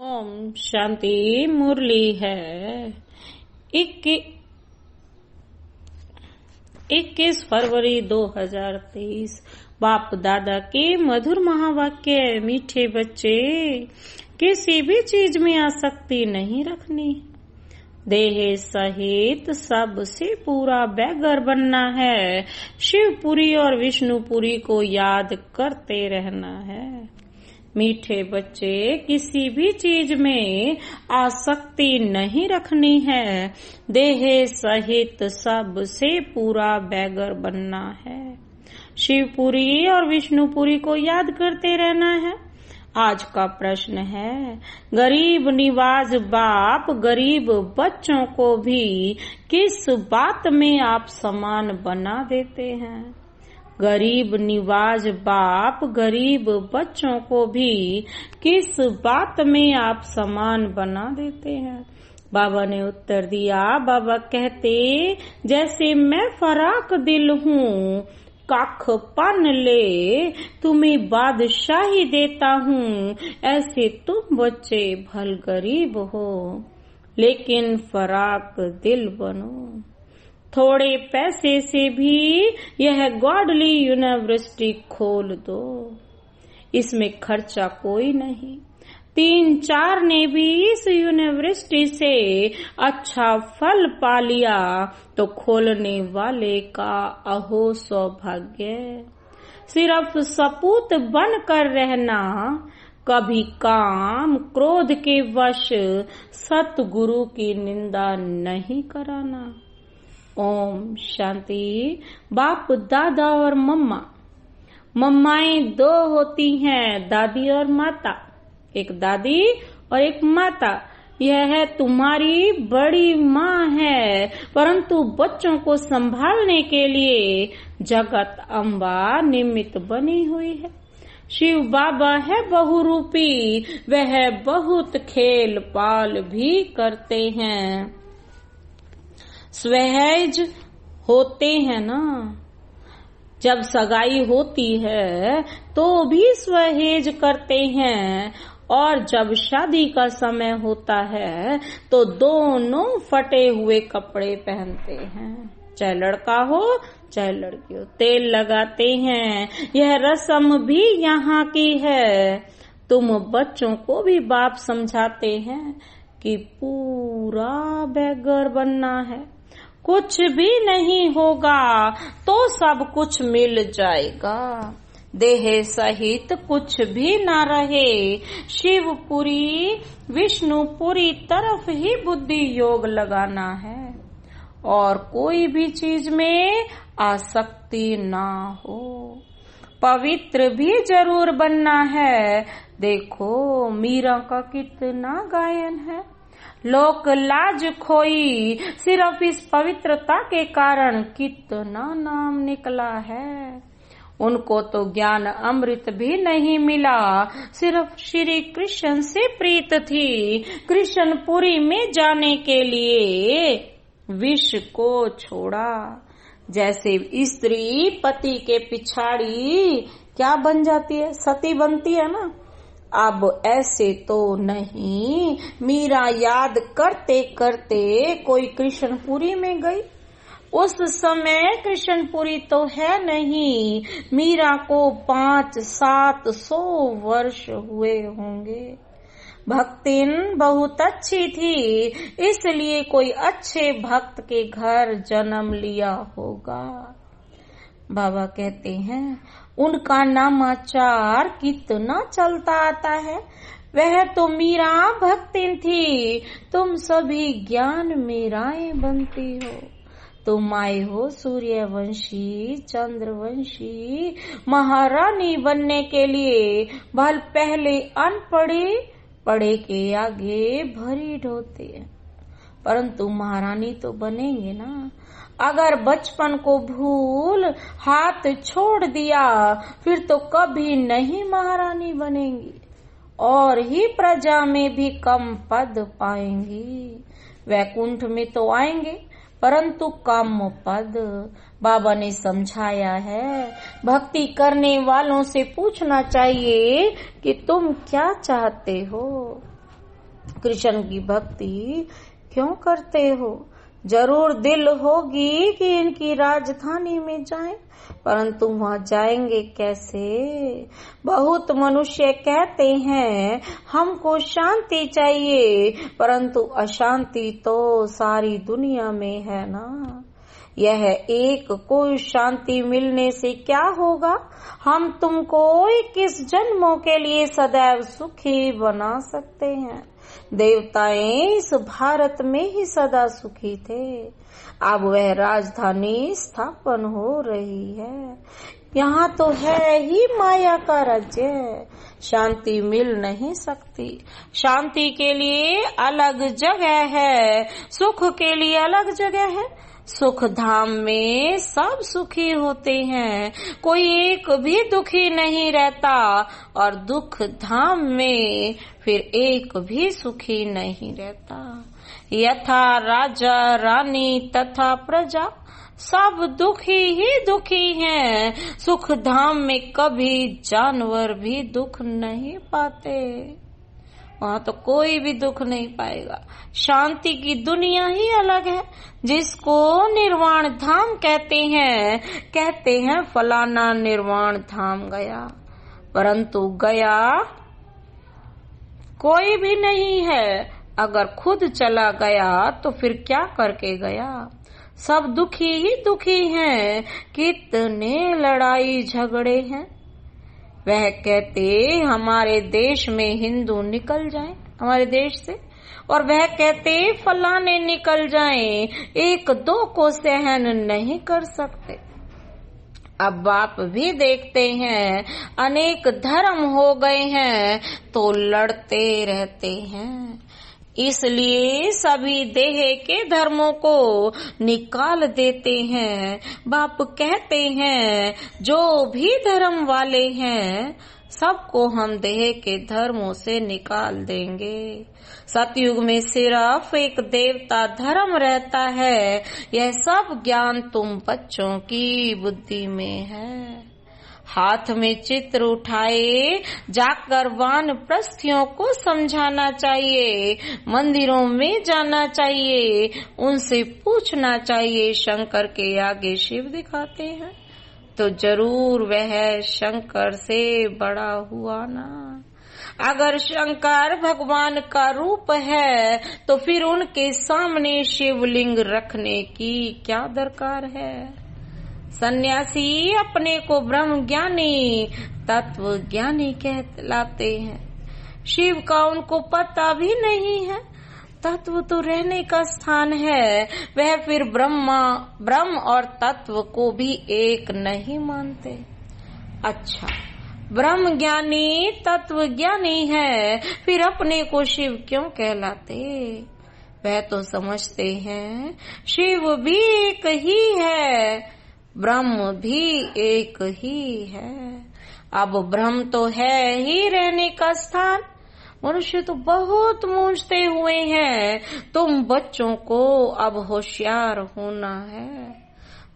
ओम शांति। मुरली है 21 फरवरी 2023। बाप दादा के मधुर महावाक्य। मीठे बच्चे, किसी भी चीज में आसक्ति नहीं रखनी। देह सहित सबसे पूरा बैगर बनना है। शिवपुरी और विष्णुपुरी को याद करते रहना है। मीठे बच्चे, किसी भी चीज में आसक्ति नहीं रखनी है। देह सहित सबसे पूरा बैगर बनना है। शिवपुरी और विष्णुपुरी को याद करते रहना है। आज का प्रश्न है, गरीब निवाज बाप गरीब बच्चों को भी किस बात में आप समान बना देते हैं? गरीब निवाज बाप गरीब बच्चों को भी किस बात में आप समान बना देते हैं? बाबा ने उत्तर दिया। बाबा कहते, जैसे मैं फराक दिल हूँ, काख पान ले तुम्हें बादशाही देता हूँ, ऐसे तुम बच्चे भल गरीब हो लेकिन फराक दिल बनो। थोड़े पैसे से भी यह गॉडली यूनिवर्सिटी खोल दो, इसमें खर्चा कोई नहीं। 3-4 ने भी इस यूनिवर्सिटी से अच्छा फल पा लिया तो खोलने वाले का अहो सौभाग्य। सिर्फ सपूत बन कर रहना, कभी काम क्रोध के वश सतगुरु की निंदा नहीं कराना। ओम शांति। बाप दादा और मम्माएं 2 होती हैं, दादी और माता। एक दादी और एक माता। यह है तुम्हारी बड़ी माँ है, परंतु बच्चों को संभालने के लिए जगत अम्बा निमित्त बनी हुई है। शिव बाबा है बहुरूपी, वह बहुत खेल पाल भी करते हैं। स्वहेज होते हैं ना, जब सगाई होती है तो भी स्वहेज करते हैं, और जब शादी का समय होता है तो दोनों फटे हुए कपड़े पहनते हैं। चाहे लड़का हो चाहे लड़की हो, तेल लगाते हैं। यह रस्म भी यहाँ की है। तुम बच्चों को भी बाप समझाते हैं कि पूरा बैगर बनना है। कुछ भी नहीं होगा तो सब कुछ मिल जाएगा। देह सहित कुछ भी ना रहे। शिवपुरी विष्णुपुरी तरफ ही बुद्धि योग लगाना है और कोई भी चीज में आसक्ति ना हो। पवित्र भी जरूर बनना है। देखो मीरा का कितना गायन है। लोक लाज खोई, सिर्फ इस पवित्रता के कारण कितना नाम निकला है। उनको तो ज्ञान अमृत भी नहीं मिला, सिर्फ श्री कृष्ण से प्रीत थी। कृष्णपुरी में जाने के लिए विष को छोड़ा। जैसे स्त्री पति के पिछाड़ी क्या बन जाती है, सती बनती है ना। अब ऐसे तो नहीं। मीरा याद करते करते कोई कृष्णपुरी में गई। उस समय कृष्णपुरी तो है नहीं। मीरा को 500-700 वर्ष हुए होंगे। भक्तिन बहुत अच्छी थी, इसलिए कोई अच्छे भक्त के घर जन्म लिया होगा। बाबा कहते हैं, उनका नामाचार कितना चलता आता है। वह तो मीरा भक्तिन थी, तुम सभी ज्ञान मीराएं बनती हो। तुम आए हो सूर्यवंशी चंद्रवंशी महारानी बनने के लिए। भल पहले अनपढ़े पढ़े के आगे भरी ढोते हैं, परंतु महारानी तो बनेंगे ना। अगर बचपन को भूल हाथ छोड़ दिया फिर तो कभी नहीं महारानी बनेंगी, और ही प्रजा में भी कम पद पाएंगी। वैकुंठ में तो आएंगे परंतु कम पद। बाबा ने समझाया है, भक्ति करने वालों से पूछना चाहिए कि तुम क्या चाहते हो। कृष्ण की भक्ति क्यों करते हो? जरूर दिल होगी कि इनकी राजधानी में जाएं, परंतु वहां जाएंगे कैसे? बहुत मनुष्य कहते हैं हमको शांति चाहिए, परंतु अशांति तो सारी दुनिया में है ना। यह एक कोई शांति मिलने से क्या होगा? हम तुमको 21 जन्मों के लिए सदैव सुखी बना सकते हैं। देवताएं इस भारत में ही सदा सुखी थे, अब वह राजधानी स्थापन हो रही है। यहाँ तो है ही माया का राज्य, शांति मिल नहीं सकती। शांति के लिए अलग जगह है, सुख के लिए अलग जगह है। सुख धाम में सब सुखी होते हैं, कोई एक भी दुखी नहीं रहता, और दुख धाम में फिर एक भी सुखी नहीं रहता। यथा राजा रानी तथा प्रजा, सब दुखी ही दुखी हैं। सुख धाम में कभी जानवर भी दुख नहीं पाते, वहाँ तो कोई भी दुख नहीं पाएगा। शांति की दुनिया ही अलग है, जिसको निर्वाण धाम कहते हैं फलाना निर्वाण धाम गया, परंतु गया कोई भी नहीं है। अगर खुद चला गया तो फिर क्या करके गया? सब दुखी ही दुखी हैं, कितने लड़ाई झगड़े हैं। वह कहते हमारे देश में हिंदू निकल जाएं, हमारे देश से, और वह कहते फलाने निकल जाएं, एक दो को सहन नहीं कर सकते। अब बाप भी देखते हैं अनेक धर्म हो गए हैं तो लड़ते रहते हैं, इसलिए सभी देह के धर्मों को निकाल देते हैं। बाप कहते हैं जो भी धर्म वाले हैं सबको हम देह के धर्मों से निकाल देंगे। सतयुग में सिर्फ एक देवता धर्म रहता है, यह सब ज्ञान तुम बच्चों की बुद्धि में है। हाथ में चित्र उठाए जाकर वानप्रस्थियों को समझाना चाहिए, मंदिरों में जाना चाहिए, उनसे पूछना चाहिए शंकर के आगे शिव दिखाते हैं तो जरूर वह शंकर से बड़ा हुआ ना। अगर शंकर भगवान का रूप है तो फिर उनके सामने शिवलिंग रखने की क्या दरकार है? सन्यासी अपने को ब्रह्म ज्ञानी तत्व ज्ञानी कहलाते हैं, शिव का उनको पता भी नहीं है। तत्व तो रहने का स्थान है, वह फिर ब्रह्म और तत्व को भी एक नहीं मानते। अच्छा, ब्रह्म ज्ञानी तत्व ज्ञानी है, फिर अपने को शिव क्यों कहलाते? वह तो समझते हैं शिव भी एक ही है, ब्रह्म भी एक ही है। अब ब्रह्म तो है ही रहने का स्थान, मनुष्य तो बहुत मूंझते हुए हैं। तुम बच्चों को अब होशियार होना है।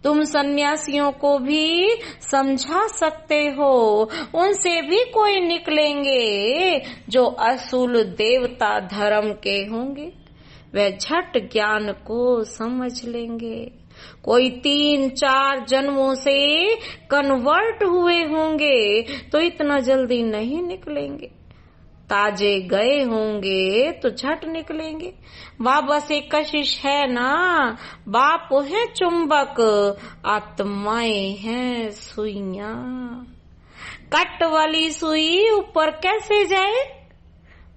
तुम सन्यासियों को भी समझा सकते हो, उनसे भी कोई निकलेंगे जो असूल देवता धर्म के होंगे, वे झट ज्ञान को समझ लेंगे। कोई 3-4 जन्मों से कन्वर्ट हुए होंगे तो इतना जल्दी नहीं निकलेंगे, ताजे गए होंगे तो झट निकलेंगे। बाबा से कशिश है ना, बाप है चुंबक, आत्माएं हैं सुइयां। कट वाली सुई ऊपर कैसे जाए?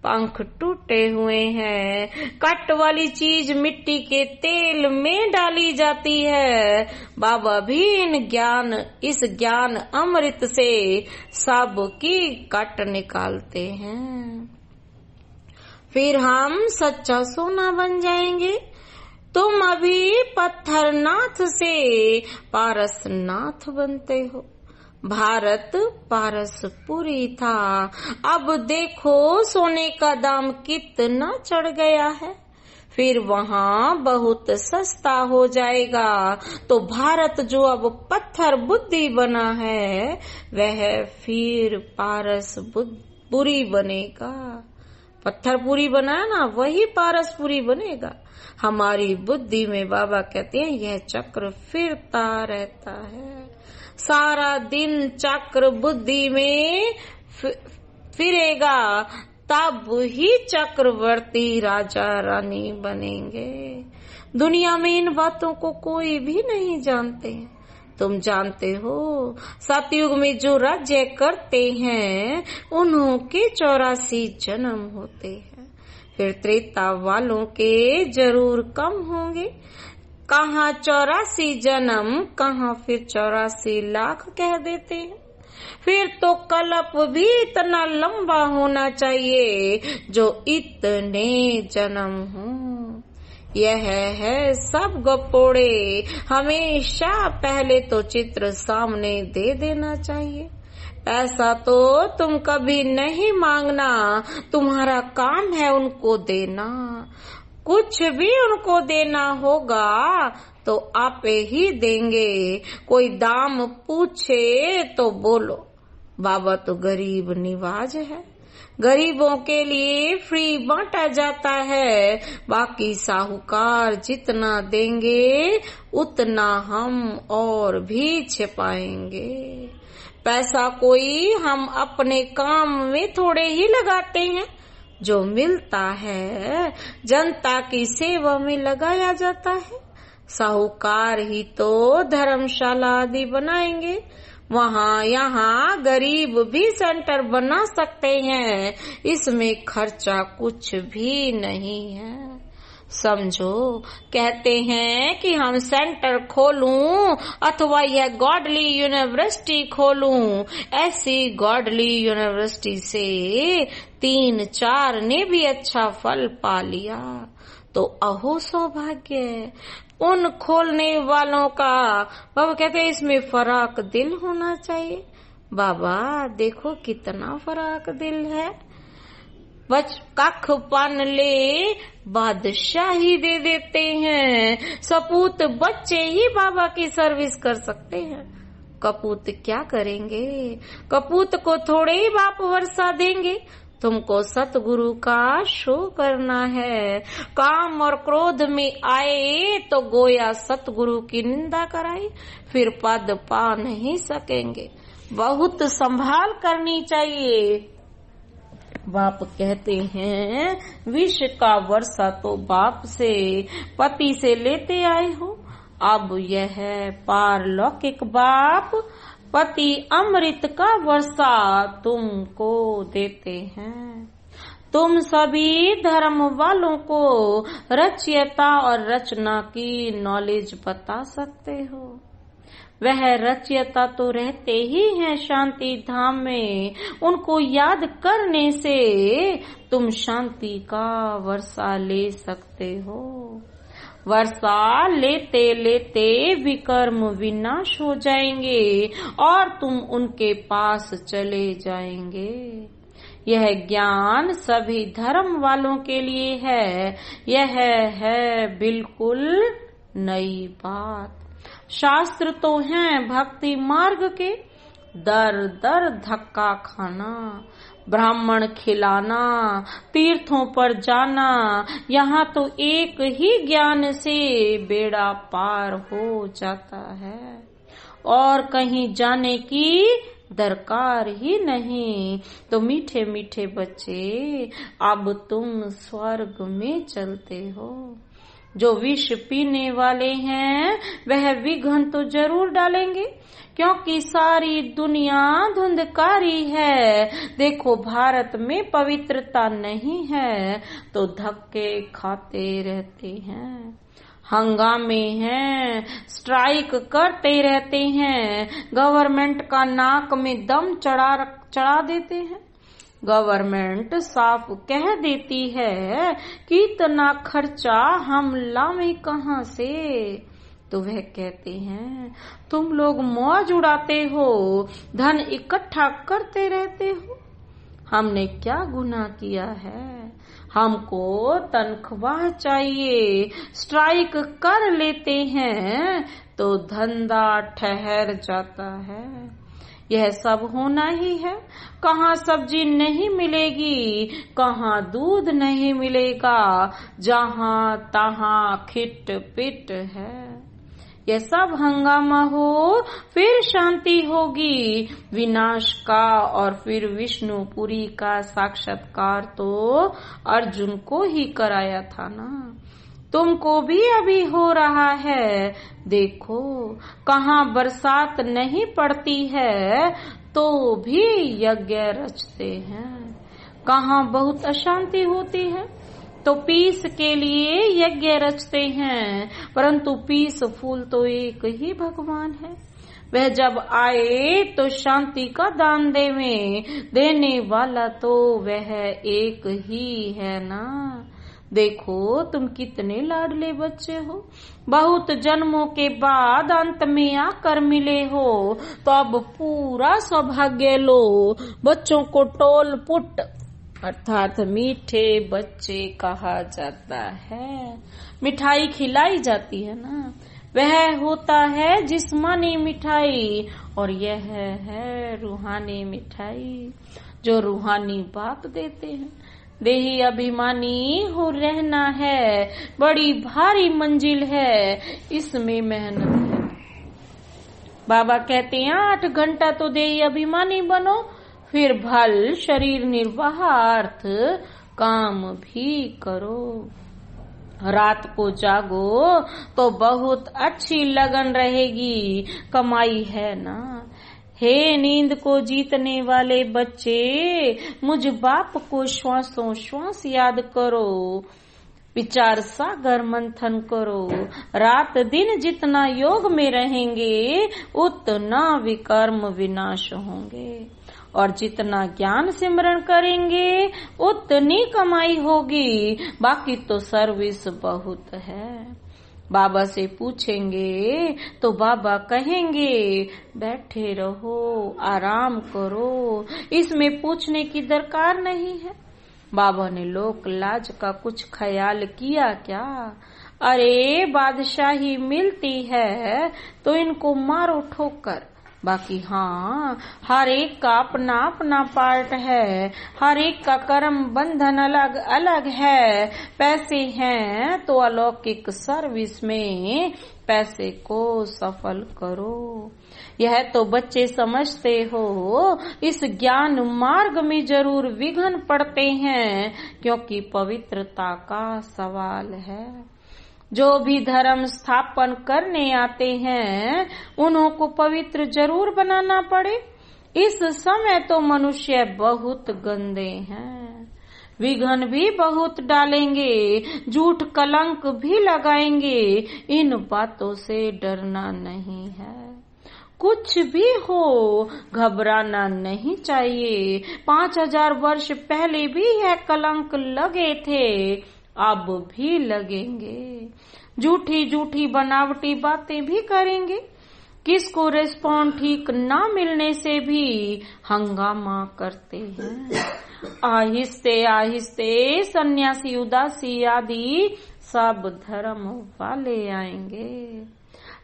पंख टूटे हुए हैं। कट वाली चीज मिट्टी के तेल में डाली जाती है। बाबा भी इस ज्ञान अमृत से सब की कट निकालते हैं, फिर हम सच्चा सोना बन जाएंगे। तुम अभी पत्थरनाथ से पारसनाथ बनते हो। भारत पारसपुरी था, अब देखो सोने का दाम कितना चढ़ गया है, फिर वहाँ बहुत सस्ता हो जाएगा। तो भारत जो अब पत्थर बुद्धि बना है वह फिर पारसपुरी बनेगा। पत्थर पूरी बनाया ना, वही पारस पूरी बनेगा। हमारी बुद्धि में बाबा कहते हैं यह चक्र फिरता रहता है। सारा दिन चक्र बुद्धि में फिरेगा, तब ही चक्रवर्ती राजा रानी बनेंगे। दुनिया में इन बातों को कोई भी नहीं जानते। तुम जानते हो सतयुग में जो राज्य करते हैं उन्हों के 84 जन्म होते हैं। फिर त्रेता वालों के जरूर कम होंगे। कहाँ 84 जन्म, कहाँ फिर 84 लाख कह देते हैं। फिर तो कल्प भी इतना लंबा होना चाहिए जो इतने जन्म हो। यह है सब गपोड़े। हमेशा पहले तो चित्र सामने दे देना चाहिए। पैसा तो तुम कभी नहीं मांगना, तुम्हारा काम है उनको देना। कुछ भी उनको देना होगा तो आपे ही देंगे। कोई दाम पूछे तो बोलो बाबा तो गरीब निवाज है। गरीबों के लिए फ्री बांटा जाता है। बाकी साहूकार जितना देंगे उतना हम और भी छिपाएंगे। पैसा कोई हम अपने काम में थोड़े ही लगाते हैं। जो मिलता है जनता की सेवा में लगाया जाता है। साहूकार ही तो धर्मशाला आदि बनाएंगे। वहाँ यहाँ गरीब भी सेंटर बना सकते हैं। इसमें खर्चा कुछ भी नहीं है। समझो, कहते हैं कि हम सेंटर खोलूं अथवा यह गॉडली यूनिवर्सिटी खोलूं। ऐसी गॉडली यूनिवर्सिटी से 3-4 ने भी अच्छा फल पा लिया तो अहो सौभाग्य उन खोलने वालों का। बाबा कहते हैं इसमें फराक दिल होना चाहिए। बाबा देखो कितना फराक दिल है। कख पान ले बादशाही दे देते हैं। सपूत बच्चे ही बाबा की सर्विस कर सकते हैं। कपूत क्या करेंगे? कपूत को थोड़े ही बाप वर्षा देंगे। तुमको सतगुरु का शो करना है। काम और क्रोध में आए तो गोया सतगुरु की निंदा कराई, फिर पद पा नहीं सकेंगे। बहुत संभाल करनी चाहिए। बाप कहते हैं विष का वर्षा तो बाप से पति से लेते आए हो। अब यह पारलौकिक बाप पति अमृत का वर्षा तुमको देते हैं। तुम सभी धर्म वालों को रचयिता और रचना की नॉलेज बता सकते हो। वह रचयिता तो रहते ही हैं शांति धाम में। उनको याद करने से तुम शांति का वर्षा ले सकते हो। वर्षा लेते लेते विकर्म विनाश हो जाएंगे और तुम उनके पास चले जाएंगे। यह ज्ञान सभी धर्म वालों के लिए है। यह है बिल्कुल नई बात। शास्त्र तो हैं भक्ति मार्ग के। दर दर धक्का खाना, ब्राह्मण खिलाना, तीर्थों पर जाना, यहाँ तो एक ही ज्ञान से बेड़ा पार हो जाता है और कहीं जाने की दरकार ही नहीं। तो मीठे मीठे बच्चे अब तुम स्वर्ग में चलते हो। जो विष पीने वाले हैं वह विघ्न तो जरूर डालेंगे क्योंकि सारी दुनिया धुंधकारी है। देखो भारत में पवित्रता नहीं है तो धक्के खाते रहते हैं, हंगामे हैं, स्ट्राइक करते रहते हैं, गवर्नमेंट का नाक में दम चढ़ा देते हैं। गवर्नमेंट साफ कह देती है कि इतना खर्चा हम लावें कहाँ से। तो वह कहते हैं तुम लोग मौज उड़ाते हो, धन इकट्ठा करते रहते हो। हमने क्या गुनाह किया है? हमको तनख्वाह चाहिए, स्ट्राइक कर लेते हैं तो धंधा ठहर जाता है। यह सब होना ही है। कहाँ सब्जी नहीं मिलेगी, कहाँ दूध नहीं मिलेगा, जहाँ तहाँ खिट पिट है। यह सब हंगामा हो, फिर शांति होगी विनाश का। और फिर विष्णुपुरी का साक्षात्कार तो अर्जुन को ही कराया था ना, तुमको भी अभी हो रहा है। देखो कहाँ बरसात नहीं पड़ती है तो भी यज्ञ रचते हैं, कहाँ बहुत अशांति होती है तो पीस के लिए यज्ञ रचते हैं। परंतु पीसफुल तो एक ही भगवान है। वह जब आए तो शांति का दान देने वाला तो वह एक ही है ना। देखो तुम कितने लाडले बच्चे हो, बहुत जन्मों के बाद अंत में आकर मिले हो, तो अब पूरा सौभाग्य लो। बच्चों को टोल पुट अर्थात मीठे बच्चे कहा जाता है। मिठाई खिलाई जाती है ना, वह होता है जिस्मानी मिठाई, और यह है रूहानी मिठाई जो रूहानी बाप देते हैं। देही अभिमानी हो रहना है, बड़ी भारी मंजिल है, इसमें मेहनत है। बाबा कहते हैं 8 घंटा तो देही अभिमानी बनो, फिर भल शरीर निर्वाहार्थ काम भी करो। रात को जागो तो बहुत अच्छी लगन रहेगी, कमाई है ना। हे नींद को जीतने वाले बच्चे, मुझ बाप को श्वासों श्वास याद करो, विचार सागर मंथन करो। रात दिन जितना योग में रहेंगे उतना विकर्म विनाश होंगे, और जितना ज्ञान सिमरण करेंगे उतनी कमाई होगी। बाकी तो सर्विस बहुत है। बाबा से पूछेंगे तो बाबा कहेंगे बैठे रहो, आराम करो, इसमें पूछने की दरकार नहीं है। बाबा ने लोक लाज का कुछ ख्याल किया क्या? अरे बादशाही मिलती है तो इनको मारो ठोकर, बाकी हाँ हर एक का अपना अपना पार्ट है, हर एक का कर्म बंधन अलग अलग है। पैसे हैं तो अलौकिक सर्विस में पैसे को सफल करो। यह तो बच्चे समझते हो, इस ज्ञान मार्ग में जरूर विघ्न पड़ते हैं, क्योंकि पवित्रता का सवाल है। जो भी धर्म स्थापन करने आते हैं उन्हों को पवित्र जरूर बनाना पड़े। इस समय तो मनुष्य बहुत गंदे हैं, विघ्न भी बहुत डालेंगे, झूठ कलंक भी लगाएंगे। इन बातों से डरना नहीं है। कुछ भी हो घबराना नहीं चाहिए। 5000 वर्ष पहले भी यह कलंक लगे थे, अब भी लगेंगे। झूठी झूठी बनावटी बातें भी करेंगे। किसको रिस्पॉन्ड ठीक ना मिलने से भी हंगामा करते हैं। आहिस्ते आहिस्ते सन्यासी उदासी आदि सब धर्म वाले आएंगे।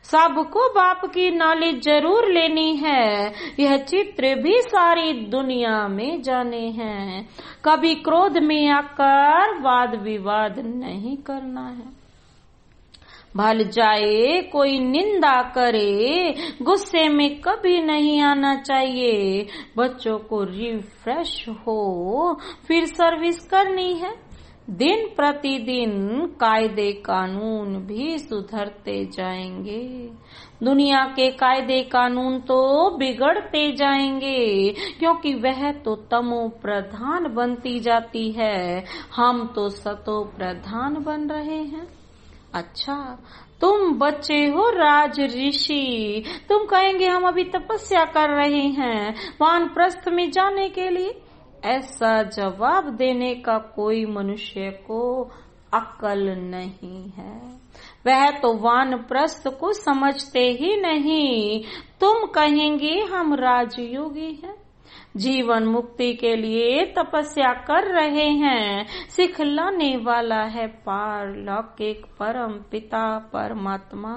सबको बाप की नॉलेज जरूर लेनी है। यह चित्र भी सारी दुनिया में जाने हैं। कभी क्रोध में आकर वाद विवाद नहीं करना है। भल जाए कोई निंदा करे, गुस्से में कभी नहीं आना चाहिए। बच्चों को रिफ्रेश हो फिर सर्विस करनी है। दिन प्रतिदिन कायदे कानून भी सुधरते जाएंगे। दुनिया के कायदे कानून तो बिगड़ते जाएंगे, क्योंकि वह तो तमो प्रधान बनती जाती है, हम तो सतो प्रधान बन रहे हैं। अच्छा तुम बच्चे हो राज ऋषि, तुम कहेंगे हम अभी तपस्या कर रहे हैं वानप्रस्थ में जाने के लिए। ऐसा जवाब देने का कोई मनुष्य को अक्ल नहीं है। वह तो वानप्रस्थ को समझते ही नहीं। तुम कहेंगे हम राजयोगी हैं, जीवन मुक्ति के लिए तपस्या कर रहे हैं। सिखलाने वाला है पारलौकिक परम पिता परमात्मा।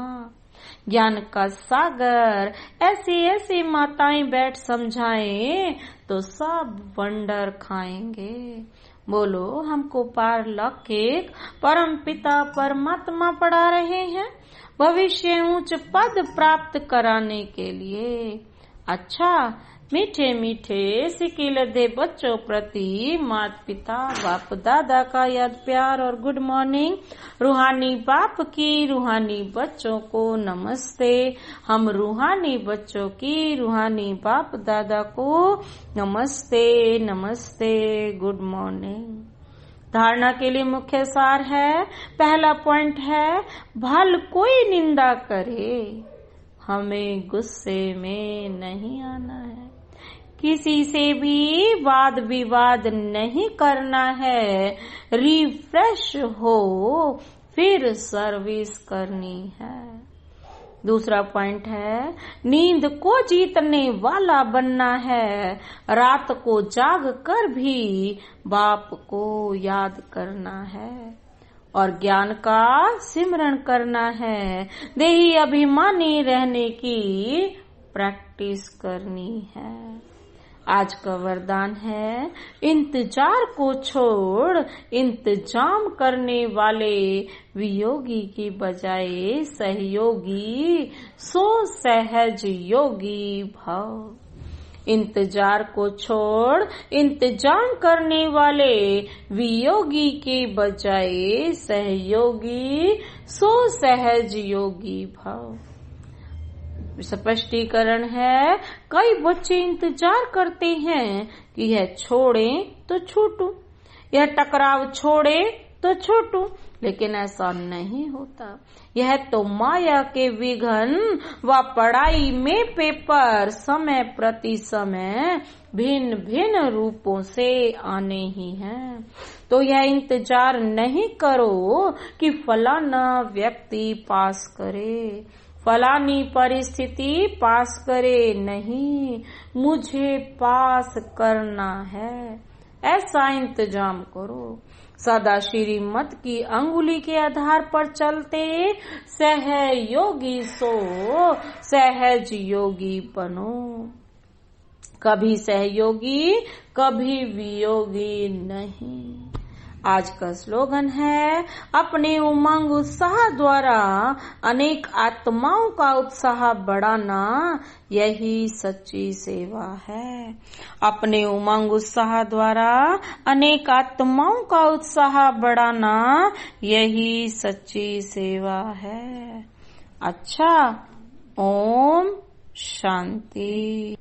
ज्ञान का सागर ऐसे ऐसे माताएं बैठ समझाएं तो सब वंडर खाएंगे। बोलो, हमको पारलौकिक परम पिता परमात्मा पढ़ा रहे हैं भविष्य उच्च पद प्राप्त कराने के लिए। अच्छा, मीठे मीठे सिकिलधे बच्चों प्रति माता पिता बाप दादा का याद प्यार और गुड मॉर्निंग। रूहानी बाप की रूहानी बच्चों को नमस्ते। हम रूहानी बच्चों की रूहानी बाप दादा को नमस्ते नमस्ते, गुड मॉर्निंग। धारणा के लिए मुख्य सार है, पहला पॉइंट है, भल कोई निंदा करे हमें गुस्से में नहीं आना है। किसी से भी वाद विवाद नहीं करना है। रिफ्रेश हो फिर सर्विस करनी है। दूसरा पॉइंट है, नींद को जीतने वाला बनना है। रात को जाग कर भी बाप को याद करना है और ज्ञान का सिमरण करना है। देही अभिमानी रहने की प्रैक्टिस करनी है। आज का वरदान है, इंतजार को छोड़ इंतजाम करने वाले वियोगी की बजाय सहयोगी सो सहज योगी भव। इंतजार को छोड़ इंतजाम करने वाले वियोगी के बजाय सहयोगी सो सहज योगी भव। स्पष्टीकरण है, कई बच्चे इंतजार करते हैं कि यह छोड़े तो छूटूं, यह टकराव छोड़े तो छूटूं, लेकिन ऐसा नहीं होता। यह तो माया के विघ्न व पढ़ाई में पेपर समय प्रति समय भिन्न भिन्न रूपों से आने ही हैं। तो यह इंतजार नहीं करो कि फलाना व्यक्ति पास करे, फलानी परिस्थिति पास करे, नहीं, मुझे पास करना है, ऐसा इंतजाम करो। सदा श्रीमत की अंगुली के आधार पर चलते सहयोगी सो सहज योगी बनो। कभी सहयोगी कभी वियोगी नहीं। आज का स्लोगन है, अपने उमंग उत्साह द्वारा अनेक आत्माओं का उत्साह बढ़ाना यही सच्ची सेवा है। अपने उमंग उत्साह द्वारा अनेक आत्माओं का उत्साह बढ़ाना यही सच्ची सेवा है। अच्छा, ओम शांति।